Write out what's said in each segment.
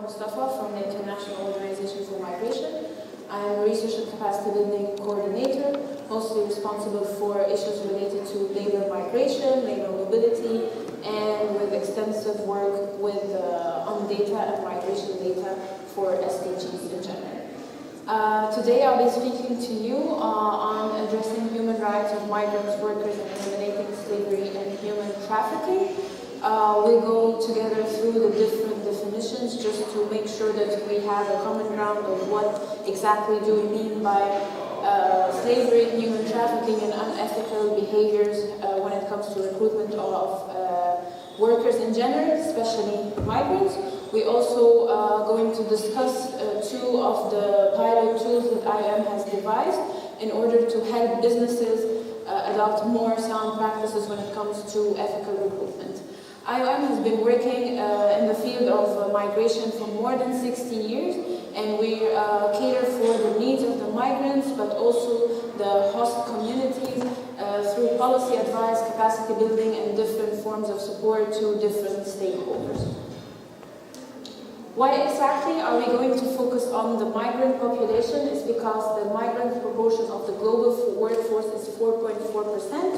Mustafa from the International Organization for Migration. I am a research and capacity building coordinator, mostly responsible for issues related to labor migration, labor mobility, and with extensive work with on data and migration data for SDGs in general. Today I'll be speaking to you on addressing human rights of migrant workers and eliminating slavery and human trafficking. We'll go together through the different definitions just to make sure that we have a common ground of what exactly do we mean by slavery, human trafficking, and unethical behaviors when it comes to recruitment of workers in general, especially migrants. We're also going to discuss two of the pilot tools that IOM has devised in order to help businesses adopt more sound practices when it comes to ethical recruitment. IOM has been working in the field of migration for more than 60 years, and we cater for the needs of the migrants, but also the host communities through policy advice, capacity building, and different forms of support to different stakeholders. Why exactly are we going to focus on the migrant population? Is because the migrant proportion of the global workforce is 4.4%,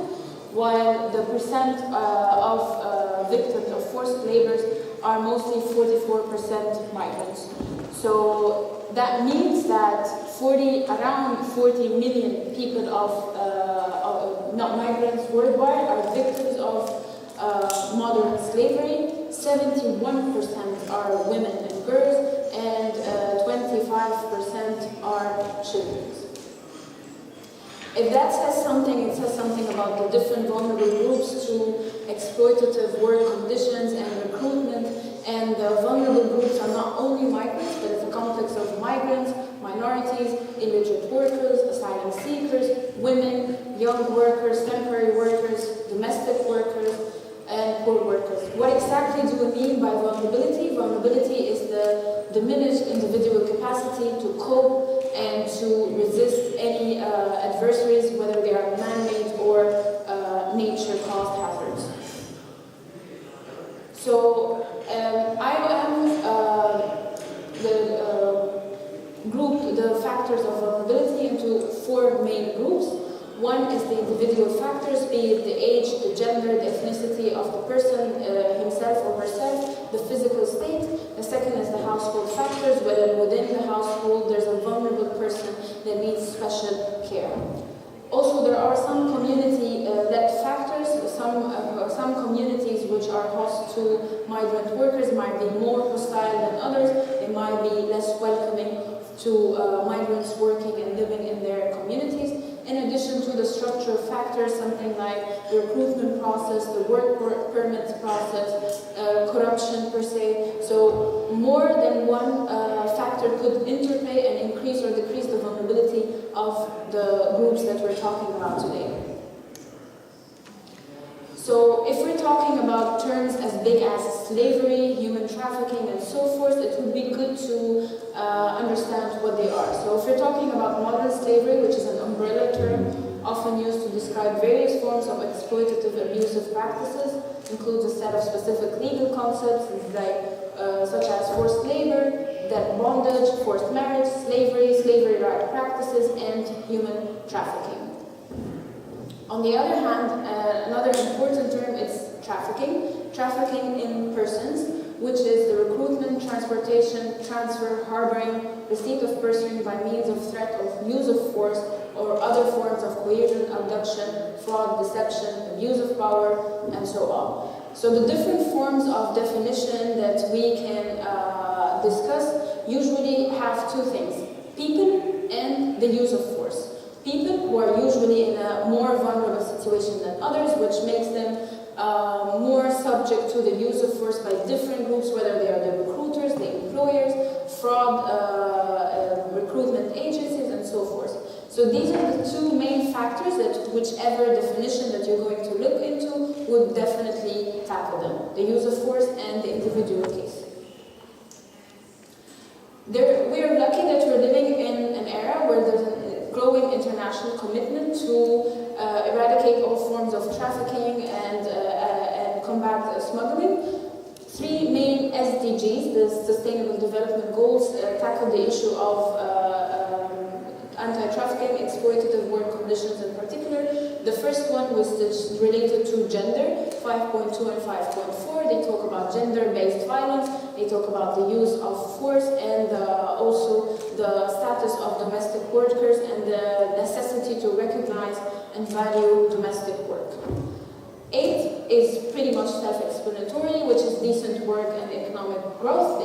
while the percent of victims of forced labors are mostly 44% migrants. So that means that around 40 million people of not migrants worldwide are victims of modern slavery. 71% are women and girls, and 25% are children. If that says something, it says something about the different vulnerable groups to exploitative work conditions and recruitment. And the vulnerable groups are not only migrants, but it's a complex of migrants, minorities, illiterate workers, asylum seekers, women, young workers, temporary workers, domestic workers, and poor workers. What exactly do we mean by vulnerability? Vulnerability is the diminished individual capacity to cope and to resist any adversaries, whether they are man-made or nature-caused hazards. So IOM grouped the factors of vulnerability into four main groups. One is the individual factors, be it the age, the gender, the ethnicity of the person himself or herself, the physical state. The second is the household factors, whether within the household there's a vulnerable person that needs special care. Also, there are some community-led factors. Some communities which are host to migrant workers might be more hostile than others. They might be less welcoming to migrants working and living in their communities. In addition to the structural factors, something like the recruitment process, the work permits process, corruption per se. So more than one factor could interplay and increase or decrease the vulnerability of the groups that we're talking about today. So if we're talking about terms as big as slavery, human trafficking, and so forth, it would be good to understand what they are. So if we're talking about modern slavery, which is an umbrella term often used to describe various forms of exploitative abusive practices, includes a set of specific legal concepts such as forced labor, debt bondage, forced marriage, slavery right practices, and human trafficking. On the other hand, another important term is trafficking in persons, which is the recruitment, transportation, transfer, harboring, receipt of person by means of threat of use of force or other forms of coercion, abduction, fraud, deception, abuse of power, and so on. So the different forms of definition that we can discuss usually have two things: people and the use of force. People who are usually in a more vulnerable situation than others, which makes them more subject to the use of force by different groups, whether they are the recruiters, the employers, fraud, recruitment agencies, and so forth. So these are the two main factors that whichever definition that you're going to look into would definitely tackle them: the use of force and the individual case. We are lucky that we're living in an era where there's a growing international commitment to eradicate all forms of trafficking and combat smuggling. Three main SDGs, the Sustainable Development tackled the issue of anti-trafficking, exploitative work conditions in particular. The first one was related to gender, 5.2 and 5.4. They talk about gender-based violence, they talk about the use of force, and also the status of domestic workers and the necessity to recognize and value domestic work. 8 is pretty much self-explanatory, which is decent work and economic growth,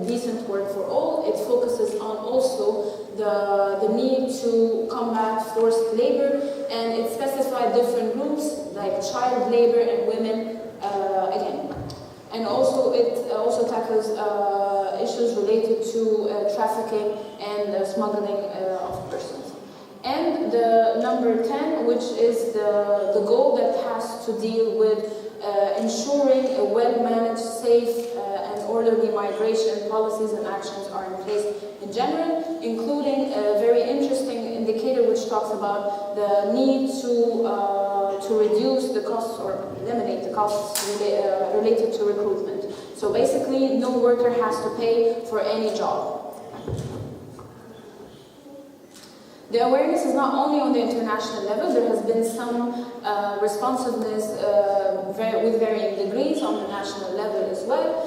decent work for all. It focuses on also the need to combat forced labor, and it specified different groups like child labor and women again. And also it also tackles issues related to trafficking and smuggling of persons. And the number 10, which is the goal that has to deal with ensuring a well-managed, safe and orderly migration policies and actions are in place in general, including a very interesting indicator which talks about the need to reduce the costs or eliminate the costs related to recruitment. So basically, no worker has to pay for any job. The awareness is not only on the international level, there has been some responsiveness with varying degrees on the national level as well.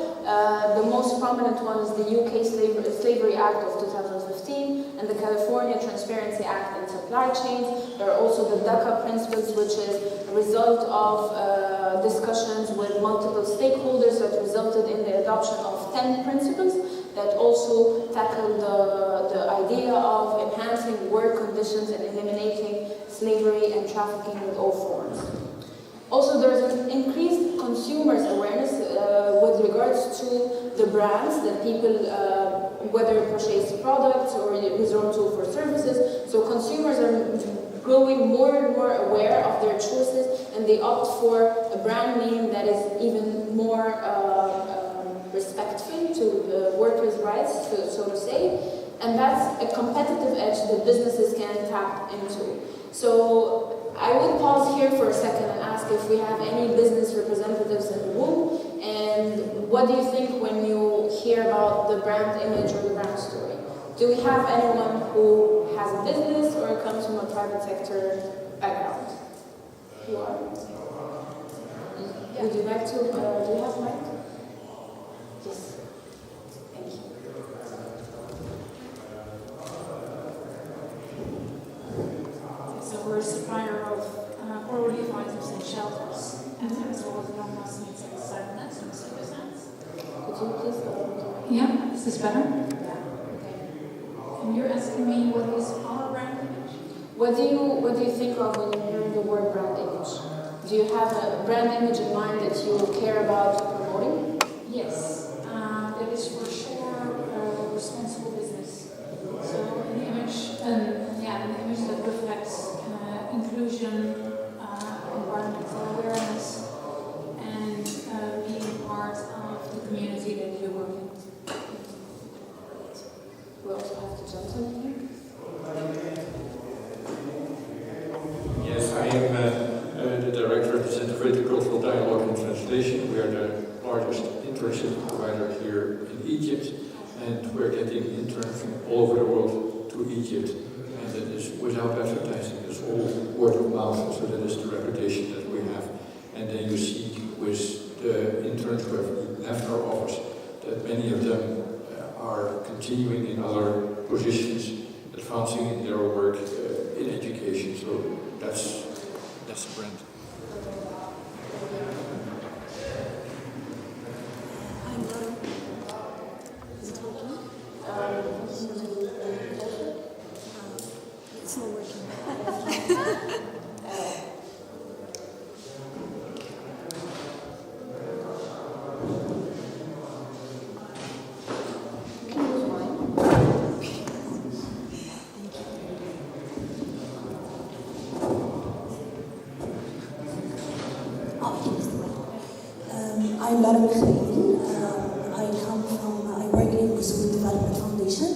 The most prominent one is the UK Slavery Act of 2015 and the California Transparency Act in Supply Chains. There are also the DACA principles, which is a result of discussions with multiple stakeholders that resulted in the adoption of 10 principles that also tackle the idea of enhancing work conditions and eliminating slavery and trafficking with all forms. Also, there's an increased consumers' awareness with regards to the brands that people, whether purchase products or resort to for services. So consumers are growing more and more aware of their choices, and they opt for a brand name that is even more respectful to the workers' rights, so to say, and that's a competitive edge that businesses can tap into. So I would pause here for a second and ask if we have any business representatives in the room, and what do you think when you hear about the brand image or the brand story? Do we have anyone who has a business or comes from a private sector background? You are? Would you like to, do you have a mic? Yes. Thank you. So we're a supplier of oral relief items and shelters, and as well as non-housing and settlements and services. Could you please go? Yeah, is this better? Yeah. Okay. And you're asking me what is our brand image? What do you think of when you hear the word brand image? Do you have a brand image in mind that you care about promoting? Yes. That is for sure responsible business. So an image, an image that reflects inclusion, environmental awareness, and being part of the community that you work in. We also have the gentleman here. Yes, I am the Director of the Center for Intercultural Dialogue and Translation. We are the largest internship provider here in Egypt, and we're getting interns from all over the world to Egypt. And that is without advertising, it's all word of mouth, so that is the reputation that we have. And then you see with the interns who have left our office that many of them are continuing in other positions, advancing in their work in education. So that's the brand. It's not working. I'm Madam Khalil. I work in Kusur Development Foundation.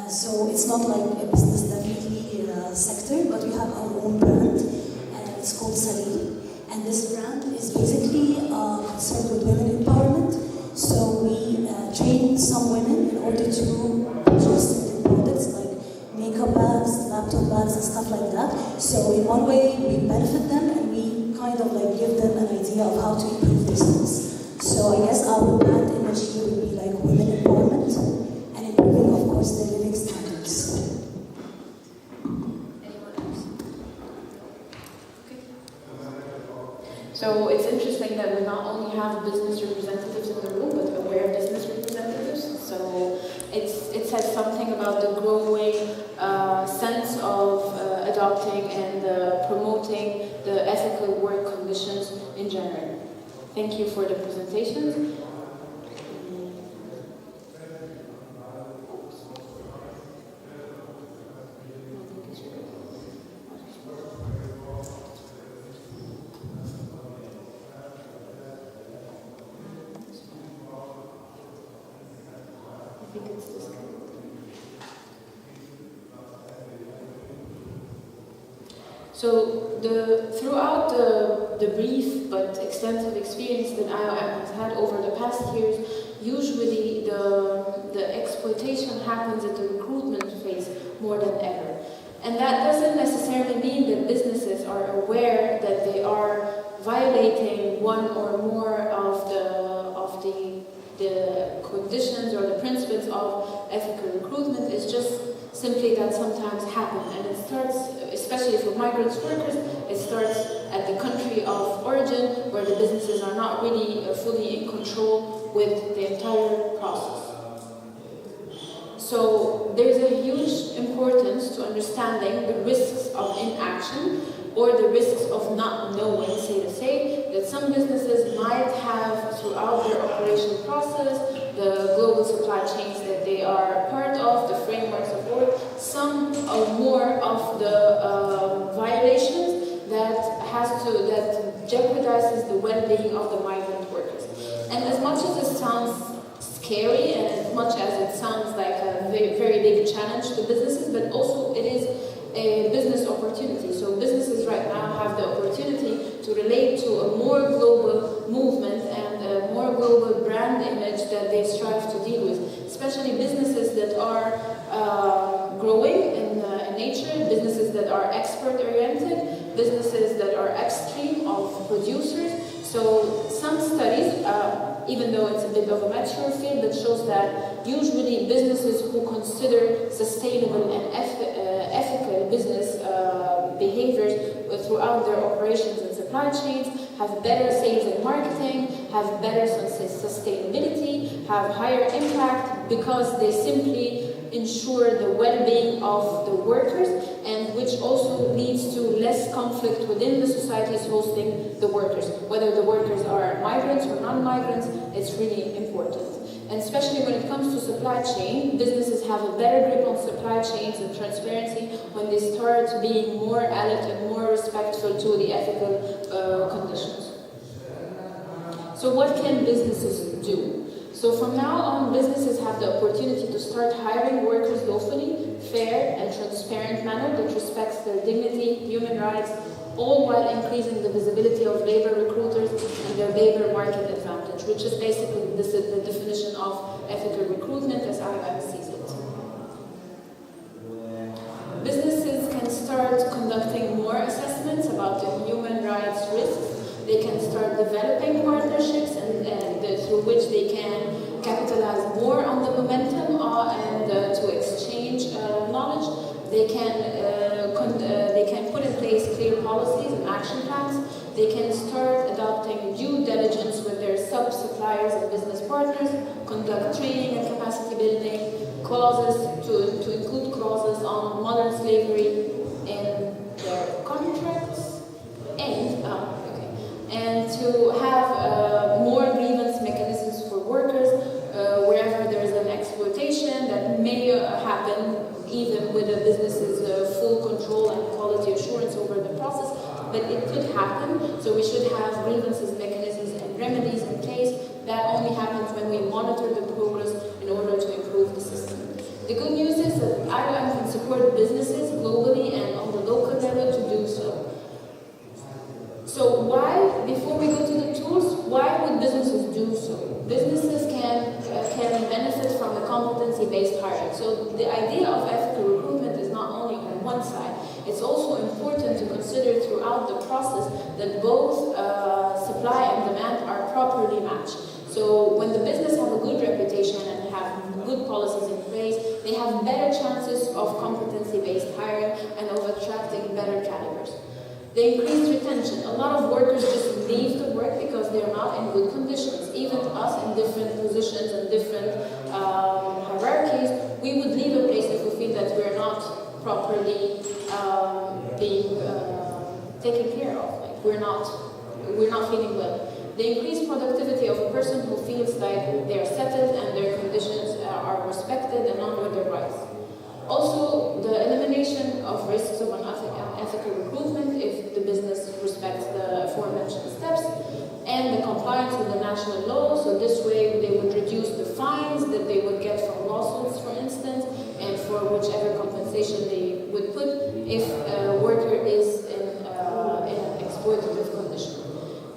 So it's not like a business definitely sector, but we have our own brand, and it's called Salil. And this brand is basically concerned with women empowerment. So we train some women in order to purchase certain products like makeup bags, laptop bags, and stuff like that. So in one way, we benefit them and we kind of like give them an idea of how to improve their skills. So I guess our brand image here would be like women empowerment and improving, of course, their living standards. Anyone else? Okay. So it's interesting that we not only have business representatives in the room, but aware business representatives. So it says something about the growing sense of adopting and promoting the ethical work conditions in general. Thank you for the presentations. So throughout the brief but extensive experience that IOM has had over the past years, usually the exploitation happens at the recruitment phase more than ever. And that doesn't necessarily mean that businesses are aware that they are violating one or more of the conditions or the principles of ethical recruitment. It's just simply that sometimes happen, and it starts, especially for migrants workers, it starts at the country of origin, where the businesses are not really fully in control with the entire process. So there's a huge importance to understanding the risks of inaction or the risks of not knowing, say to say, that some businesses might have throughout their operation process, the global supply chains that they are part of, the frameworks of work, some or more of the violations that jeopardizes the well-being of the migrant workers. And as much as it sounds scary and as much as it sounds like a very, very big challenge to businesses, but also it is a business opportunity. So businesses right now have the opportunity to relate to a more global movement and a more global brand image that they strive to deal with, especially businesses that are growing in nature, businesses that are export-oriented, businesses that are upstream of producers. So some studies, even though it's a bit of a mature field, that shows that usually businesses who consider sustainable and ethical business behaviors throughout their operations and supply chains have better sales and marketing, have better sustainability, have higher impact, because they simply ensure the well-being of the workers, and which also leads to less conflict within the societies hosting the workers. Whether the workers are migrants or non-migrants, it's really important. And especially when it comes to supply chain, businesses have a better grip on supply chains and transparency when they start being more alert and more respectful to the ethical conditions. So what can businesses do? So from now on, businesses have the opportunity to start hiring workers lawfully, fair and transparent manner that respects their dignity, human rights, all while increasing the visibility of labor recruiters and their labor market advantage, which is basically the definition of ethical recruitment as IOM sees it. Businesses can start conducting more assessments about the human rights risks. They can start developing partnerships and through which they can capitalize more on the momentum and to exchange knowledge. They can put in place clear policies and action plans. They can start adopting due diligence with their sub-suppliers and business partners, conduct training and capacity building, clauses to include clauses on modern slavery in their contracts, and to have more grievance mechanisms for workers wherever there is an exploitation that may happen even with a business's full control and quality assurance over the process, but it could happen. So we should have grievances mechanisms and remedies in place. That only happens when we monitor the progress in order to improve the system. The good news is that IOM can support businesses globally and on the local level to do so. So why, before we go to the tools, why would businesses do so? Businesses can benefit from the competency-based hiring. So the idea of ethical recruitment is not only on one side, it's also important to consider throughout the process that both supply and demand are properly matched. So when the business have a good reputation and have good policies in place, they have better chances of competency-based hiring and of attracting better calibers. The increased retention. A lot of workers just leave the work because they're not in good conditions. Even us in different positions and different hierarchies, we would leave a place if we feel that we're not properly being taken care of. Like we're not feeling well. The increased productivity of a person who feels like they're settled and their conditions are respected and on with their rights. Also, the elimination of risks of unethical recruitment if the business respects the aforementioned steps, and the compliance with the national law. So this way they would reduce the fines that they would get from lawsuits, for instance, and for whichever compensation they would put if a worker is in an exploitative condition.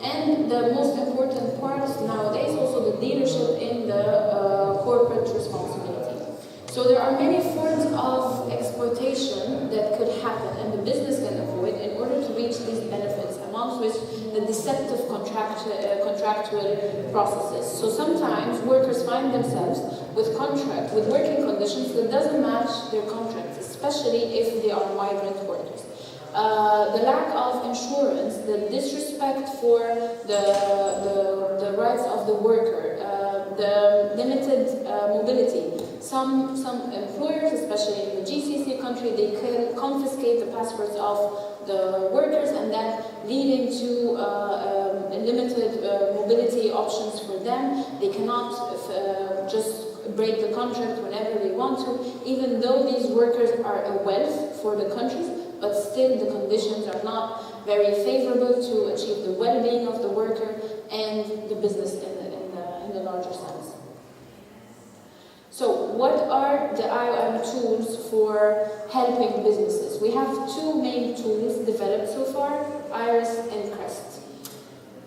And the most important part nowadays, also the leadership in the corporate responsibility. So there are many forms of exploitation that could happen and the business can avoid in order to reach these benefits, amongst which the deceptive contractual processes. So sometimes workers find themselves with working conditions that doesn't match their contracts, especially if they are migrant workers. The lack of insurance, the disrespect for the rights of the worker, the limited mobility. Some employers, especially in the GCC country, they can confiscate the passports of the workers and then leading to limited mobility options for them. They cannot just break the contract whenever they want to, even though these workers are a wealth for the countries, but still the conditions are not very favorable to achieve the well-being of the worker and the business in the larger sense. So what are the IOM tools for helping businesses? We have two main tools developed so far, IRIS and CREST.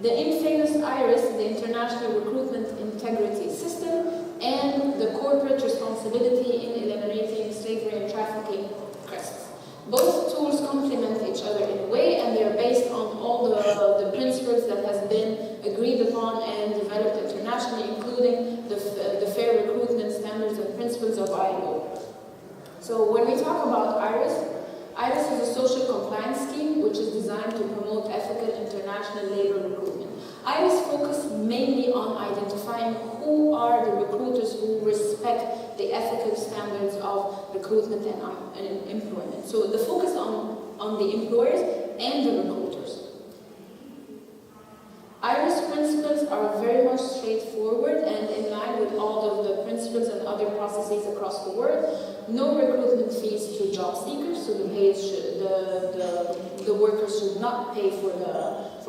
The infamous IRIS, the International Recruitment Integrity System, and the Corporate Responsibility in Eliminating Slavery and Trafficking, CREST. Both tools complement each other in a way, and they are based on all the principles that has been agreed upon and developed internationally, including the fair recruitment standards and principles of ILO. So when we talk about IRIS, IRIS is a social compliance scheme which is designed to promote ethical international labor recruitment. IRIS focuses mainly on identifying who are the recruiters who respect the ethical standards of recruitment and employment. So the focus on the employers and the recruiters. IRIS principles are very much straightforward and in line with all of the principles and other processes across the world. No recruitment fees to job seekers, so the workers should not pay for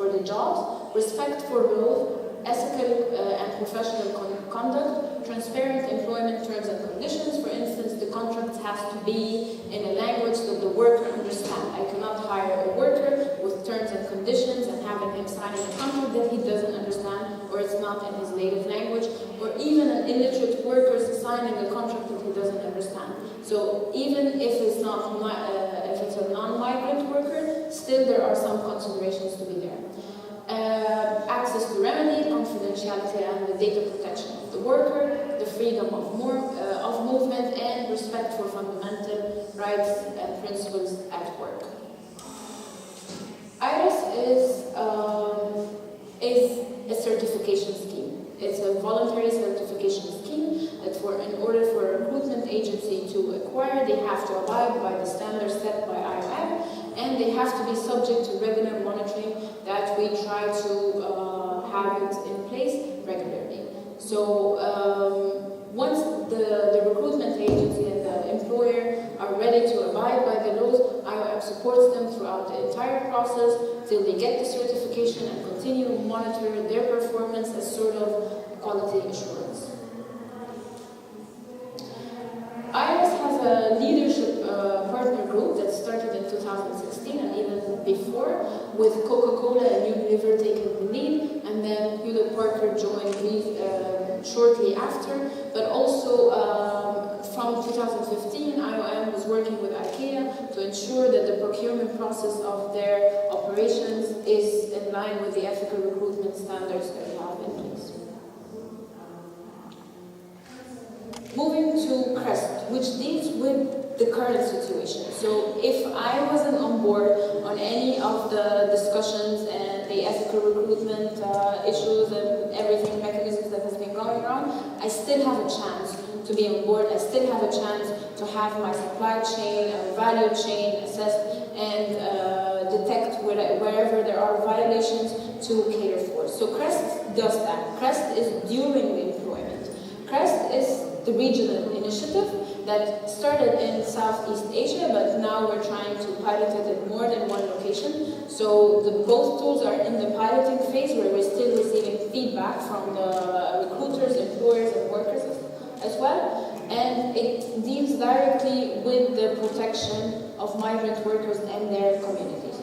the jobs. Respect for both ethical and professional conduct, transparent employment terms and conditions. For instance, the contract has to be in a language that the worker understands. I cannot hire a worker with terms and conditions and having him signing a contract that he doesn't understand, or it's not in his native language, or even an illiterate worker signing a contract that he doesn't understand. So even if it's not if it's a non-migrant worker, still there are some considerations to be there. Access to remedy, confidentiality and the data protection of the worker, the freedom of movement, and respect for fundamental rights and principles at work. IRIS is a certification scheme. It's a voluntary certification scheme that in order for a recruitment agency to acquire, they have to abide by the standards set by IOM, and they have to be subject to regular monitoring that we try to have it in place regularly. So once the recruitment agency and the employer are ready to abide by the laws, IOM supports them throughout the entire process till they get the certification and continue to monitor their performance as sort of quality assurance. IRIS has a leadership partner group that started in 2016 and even before, with Coca-Cola and Unilever taking the lead, and then Hewlett-Packard joined shortly after, but also 2015, IOM was working with IKEA to ensure that the procurement process of their operations is in line with the ethical recruitment standards that we have in place. Moving to CREST, which deals with the current situation. So if I wasn't on board on any of the discussions and the ethical recruitment issues and everything, mechanisms that has been going on, I still have a chance to be on board. I still have a chance to have my supply chain and value chain assessed and detect wherever there are violations to cater for. So CREST does that. CREST is during the employment. CREST is the regional initiative that started in Southeast Asia, but now we're trying to pilot it in more than one location. So both tools are in the piloting phase, where we're still receiving feedback from the recruiters, employers, and workers as well. And it deals directly with the protection of migrant workers and their communities.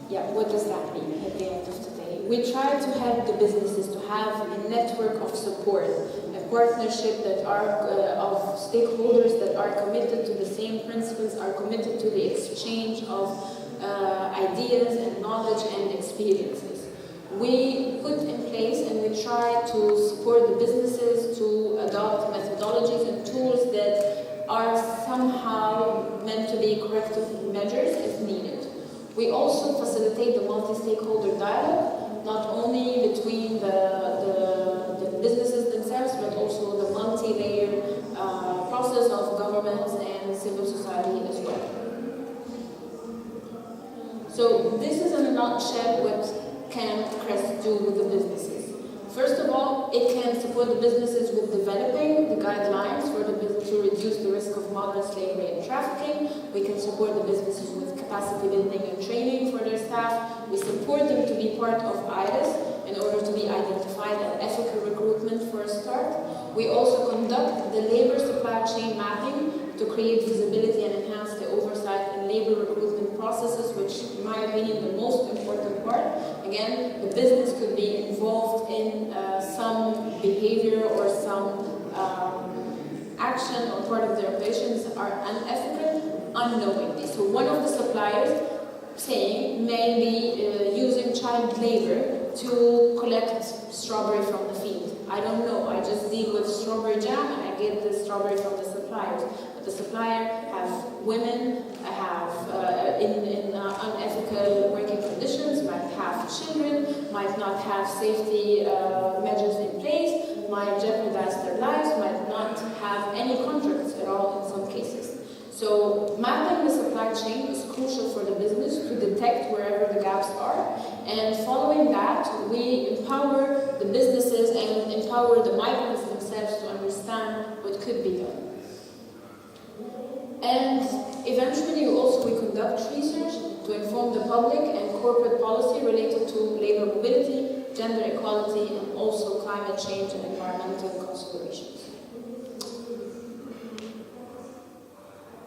Yeah, what does that mean at the end of today? We try to help the businesses to have a network of support, a partnership that are of stakeholders that are committed to the same principles, are committed to the exchange of ideas and knowledge and experiences. We put in place and we try to support the businesses to adopt methodologies and tools that are somehow meant to be corrective measures if needed. We also facilitate the multi-stakeholder dialogue, not only between the businesses themselves, but also the multi-layered process of governments and civil society as well. So this is in a nutshell what can CREST do with the businesses. First of all, it can support the businesses with developing the guidelines for the business to reduce the risk of modern slavery and trafficking. We can support the businesses with capacity building and training for their staff. We support them to be part of IDIS in order to be identified as ethical recruitment for a start. We also conduct the labor supply chain mapping to create visibility and enhance the oversight in labor recruitment processes, which, in my opinion, the most important part. Again, the business could be involved in some behavior or some action or part of their operations are unethical unknowingly. So one of the suppliers saying may be using child labor to collect strawberry from the field. I don't know. I just deal with strawberry jam and I get the strawberry from the suppliers. But the supplier have women, have in unethical working conditions, might have children, might not have safety measures in place, might jeopardize their lives, might not have any contracts at all in some cases. So mapping the supply chain is crucial for the business to detect wherever the gaps are. And following that, we empower the businesses and empower the migrants themselves to understand what could be done. And eventually we conduct research to inform the public and corporate policy related to labor mobility, gender equality, and also climate change and environmental considerations.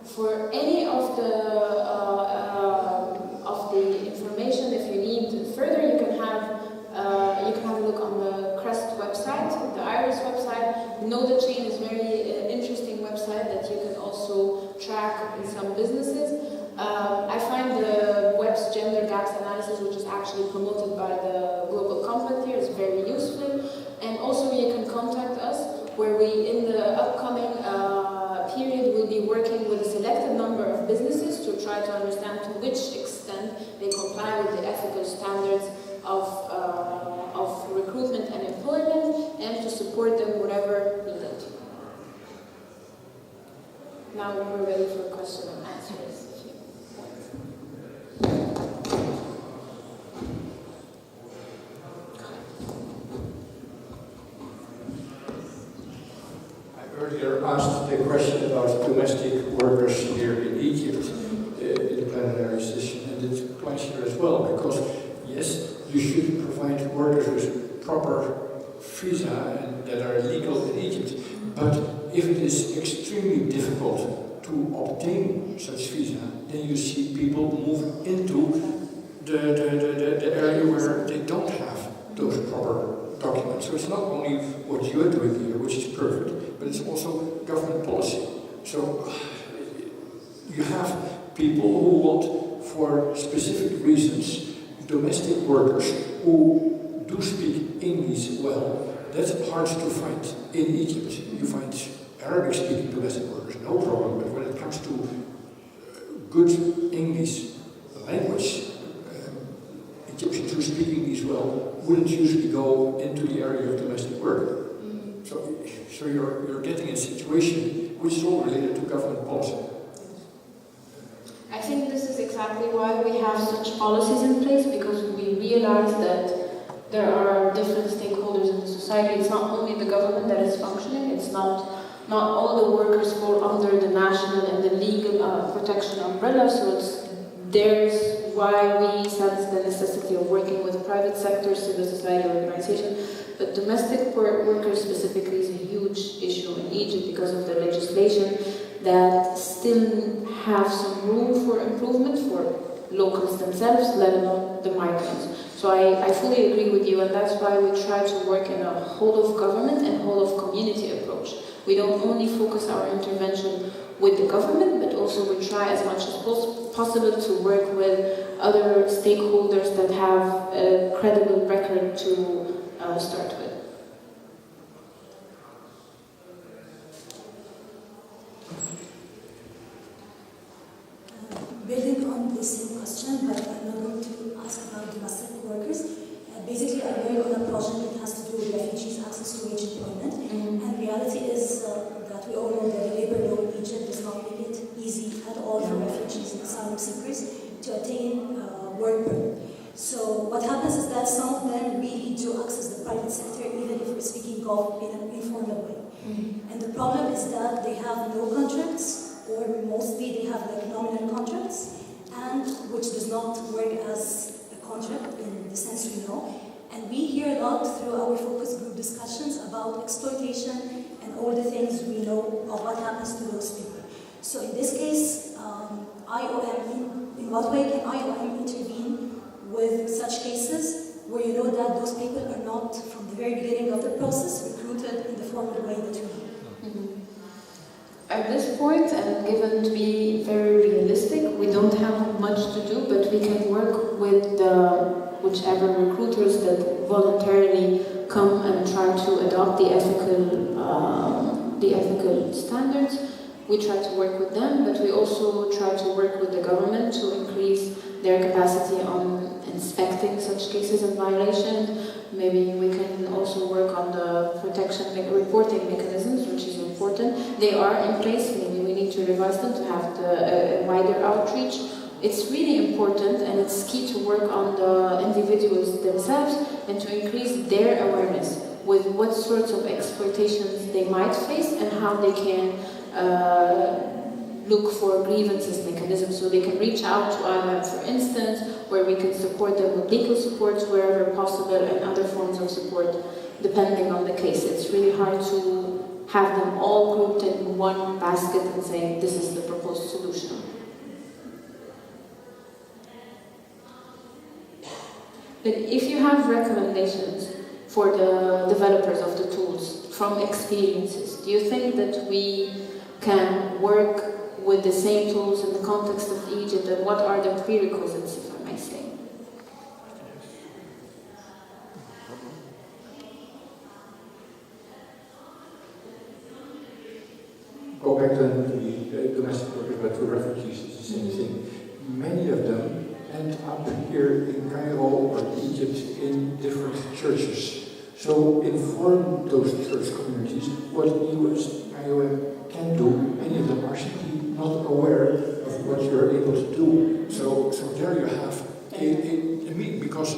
For any of the information, if you need further, you can have a look on the CREST website, the IRIS website. Know the Chain is a very interesting website that you can also track in some businesses. I find the web's gender gaps analysis, which is actually promoted by the Global Compact here, is very useful. And also you can contact us, where we, in the upcoming period, will be working with a selected number of businesses to try to understand to which extent they comply with the ethical standards of recruitment and employment, and to support them wherever needed. Now we're ready for questions and answers. Earlier asked the question about domestic workers here in Egypt in the plenary session, and it applies here as well, because yes, you should provide workers with proper visa and that are legal in Egypt, but if it is extremely difficult to obtain such visa, then you see people move into the area where they don't have those proper documents. So it's not only what you're doing here, which is perfect, but it's also government people who want, for specific reasons, domestic workers who do speak English well. That's hard to find in Egypt. You find Arabic-speaking domestic workers, no problem, but when it comes to good English language, Egyptians who speak English well wouldn't usually go into the area of domestic work. So you're getting a situation which is all related to government policy. I think this is exactly why we have such policies in place, because we realize that there are different stakeholders in the society. It's not only the government that is functioning, it's not all the workers fall under the national and the legal protection umbrella, so there's why we sense the necessity of working with private sector, civil society organization, but domestic workers specifically is a huge issue in Egypt because of the legislation that still have some room for improvement for locals themselves, let alone the migrants. So I fully agree with you, and that's why we try to work in a whole of government and whole of community approach. We don't only focus our intervention with the government, but also we try as much as possible to work with other stakeholders that have a credible record to start with. Building on the same question, but I'm not going to ask about domestic workers. Basically, I work on a project that has to do with refugees' access to wage employment. And reality is that we all know that the labor law in Egypt does not make it easy at all for refugees and asylum seekers to attain work permit. So what happens is that some of them really do access the private sector, even if we're speaking of in an informal way. And the problem is that they have no contracts, or mostly they have like nominal contracts, and which does not work as a contract in the sense we know. And we hear a lot through our focus group discussions about exploitation and all the things we know of what happens to those people. So in this case, IOM, in what way can IOM intervene with such cases where you know that those people are not, from the very beginning of the process, recruited in the formal way that we need? At this point, and given to be very realistic, we don't have much to do, but we can work with whichever recruiters that voluntarily come and try to adopt the ethical standards. We try to work with them, but we also try to work with the government to increase their capacity on inspecting such cases and violations. Maybe we can also work on the reporting mechanisms, which is important. They are in place, maybe we need to revise them to have a wider outreach. It's really important, and it's key to work on the individuals themselves and to increase their awareness with what sorts of exploitations they might face and how they can look for grievances mechanisms, so they can reach out to IOM, for instance, where we can support them with legal supports wherever possible and other forms of support depending on the case. It's really hard to have them all grouped in one basket and say this is the proposed solution. But if you have recommendations for the developers of the tools from experiences, do you think that we can work with the same tools in the context of Egypt, and what are the prerequisites, if I may say? Go back then to the domestic workers, but to refugees, it's the same thing. Many of them end up here in Cairo or Egypt in different churches. So inform those church communities what you as IOM can do. Many of them are simply not aware of what you're able to do. So there you have a meeting, because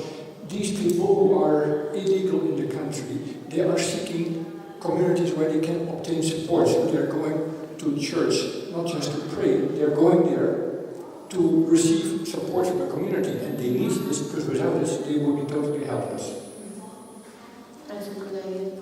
these people who are illegal in the country, they are seeking communities where they can obtain support. So they're going to church, not just to pray, they're going there to receive support from the community, and they need this, because without this they would be totally helpless. That's a good idea.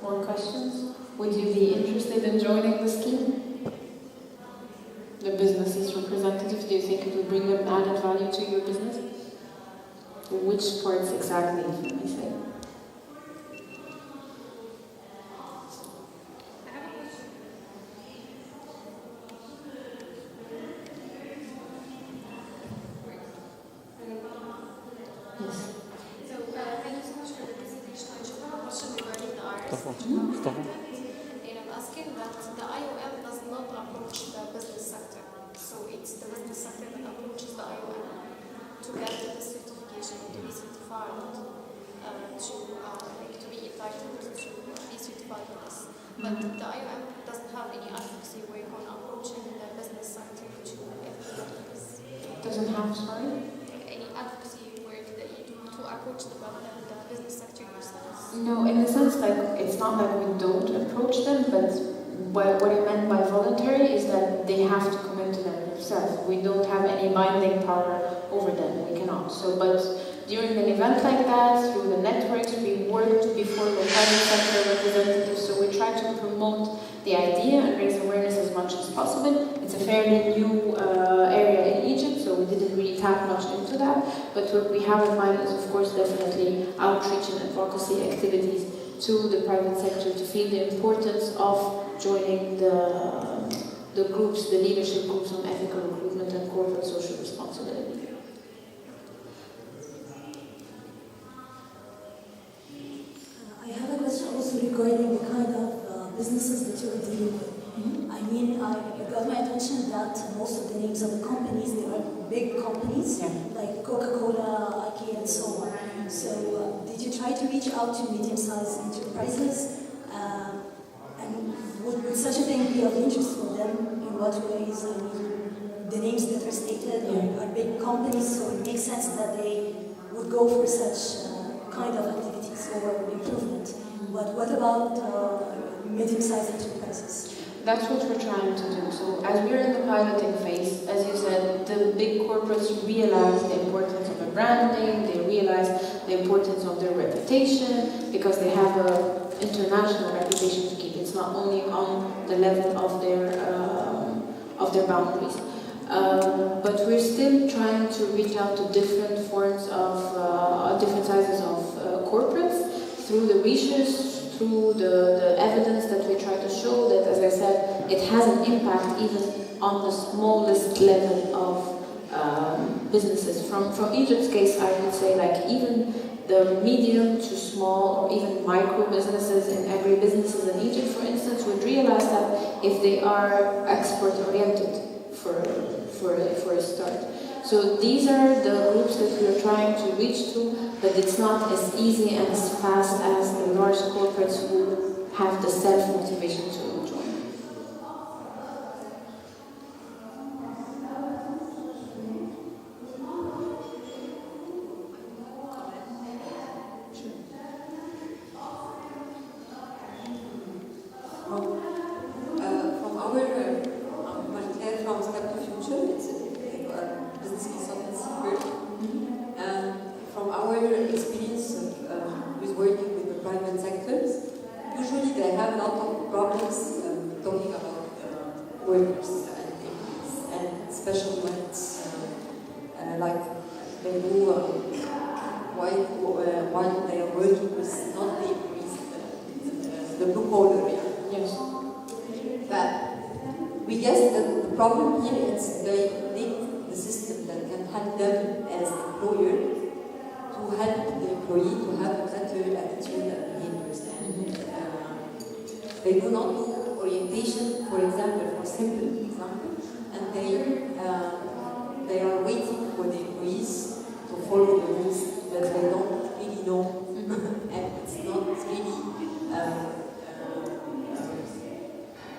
More questions? Would you be interested in joining the scheme? The business's representatives, do you think it would bring them added value to your business? Which parts exactly, if you may say? Thank you so much for the presentation. I just have a question regarding the IRS. And I'm asking that the IOM does not approach the business sector. So it's the business sector that approaches the IOM to get the certification, to be certified, to be entitled to be certified for this. But the IOM doesn't have any advocacy work on approaching the business sector to FPs. Doesn't have, sorry? Any advocacy work that you do to approach the business sector yourselves? No, in the sense like it's not that we don't approach them, but what I meant by voluntary is that they have to commit to them themselves. We don't have any binding power over them. We cannot. So, but during an event like that, through the networks, we worked before the private sector representatives. So we try to promote the idea and raise awareness as much as possible. It's a fairly new area in Egypt, so we didn't really tap much into that. But what we have in mind is, of course, definitely outreach and advocacy activities to the private sector to feel the importance of joining the groups, the leadership groups on ethical recruitment and corporate social responsibility. I have a question also regarding the kind of businesses that you're dealing with. I mean, it got my attention that most of the names of the companies, they are big companies, like Coca-Cola, IKEA, and so on. So, did you try to reach out to medium-sized enterprises? And would such a thing be of interest for them? In what ways? I mean, the names that are stated are big companies, so it makes sense that they would go for such kind of activities or improvement. But what about medium-sized enterprises? That's what we're trying to do. So as we're in the piloting phase, as you said, the big corporates realize the importance of a brand name, they realize the importance of their reputation, because they have an international reputation to keep. It's not only on the level of their boundaries. But we're still trying to reach out to different forms of, different sizes of corporates through the research, through the evidence that we try to show that, as I said, it has an impact even on the smallest level of businesses. From Egypt's case, I would say like even the medium to small or even micro businesses in agri businesses in Egypt, for instance, would realize that if they are export oriented for a start. So these are the groups that we are trying to reach to, but it's not as easy and as fast as the large corporates who have the self-motivation to join. From our humanitarian from Step to Future, it's a business consultancy firm. From our experience with working with the private sectors, usually they have a lot of problems talking about workers and employees, and especially when it's like they do while they are working with not the employees, the blue collar. Yes. But we guess that the problem here is they need the system that can help them as employer to help the employee to have a better attitude and behaviors. And they do not do orientation, for example, for simple example, and they are waiting for the employees to follow the rules that they don't really know, and it's not really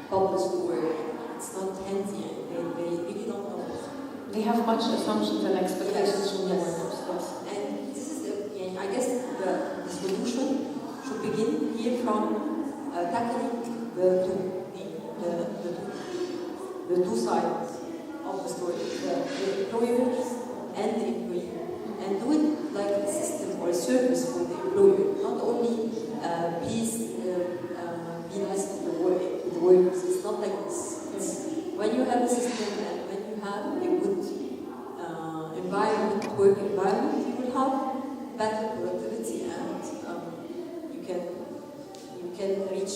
published or it's not handy. They really don't know. They have much assumptions and expectations from the Yes. workers. Yes. And this is, I guess, the solution should begin here from tackling the two sides of the story, the employers and the employee, and do it like a system or a service for the employer, not only be nice to the workers. It's not like this. It's when you have a system and when you have a good environment, work environment, you will have better productivity and you can reach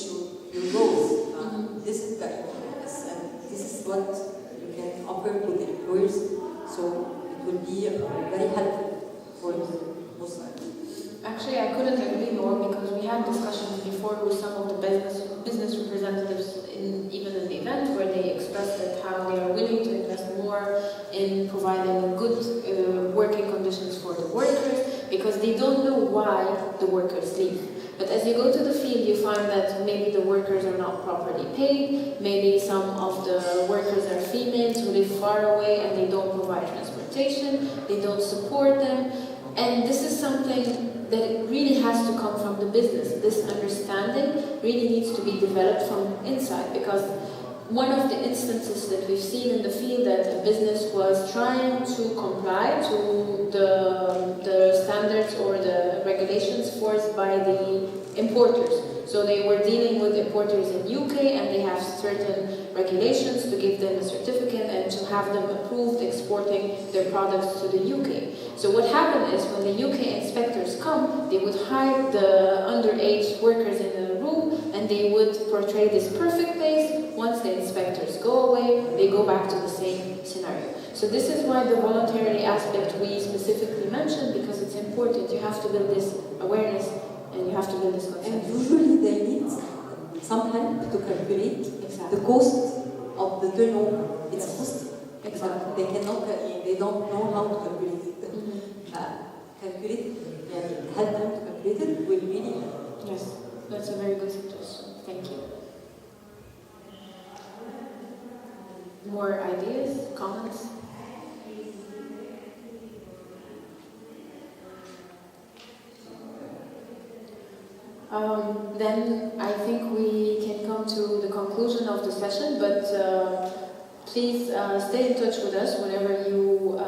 your goals. This is the economics, and this is what you can offer to the employers. So it will be very helpful for Muslims. Actually, I couldn't agree more, because we had discussions before with some of the business representatives even in the event, where they expressed that how they are willing to invest more in providing good working conditions for the workers, because they don't know why the workers leave. But as you go to the field, you find that maybe the workers are not properly paid, maybe some of the workers are females who live far away and they don't provide transportation, they don't support them. And this is something that really has to come from the business. This understanding really needs to be developed from inside, because one of the instances that we've seen in the field that a business was trying to comply to the standards or the regulations forced by the importers. So they were dealing with importers in UK, and they have certain regulations to give them a certificate and to have them approved exporting their products to the UK. So what happened is, when the UK inspectors come, they would hide the underage workers in a room, and they would portray this perfect place. Once the inspectors go away, they go back to the same scenario. So this is why the voluntary aspect we specifically mentioned, because it's important. You have to build this awareness, and you have to build this concept. And usually they need some help to calculate the cost of the turnover. It's costly. Exactly. They cannot. They don't know how to calculate it. Calculate it, and help them to calculate it will really help. Yes, that's a very good suggestion. Thank you. More ideas, comments? Then I think we can come to the conclusion of the session, but please stay in touch with us whenever you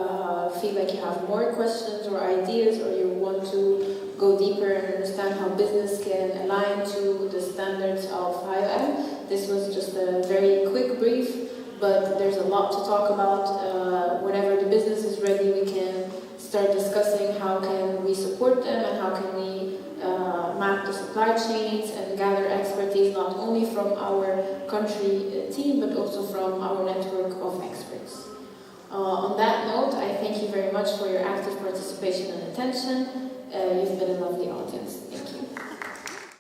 feel like you have more questions or ideas, or you want to go deeper and understand how business can align to the standards of IOM. This was just a very quick brief, but there's a lot to talk about. Whenever the business is ready, we can start discussing how can we support them, and how can we map the supply chains and gather expertise not only from our country team, but also from our network of experts. On that note, I thank you very much for your active participation and attention. You've been a lovely audience. Thank you.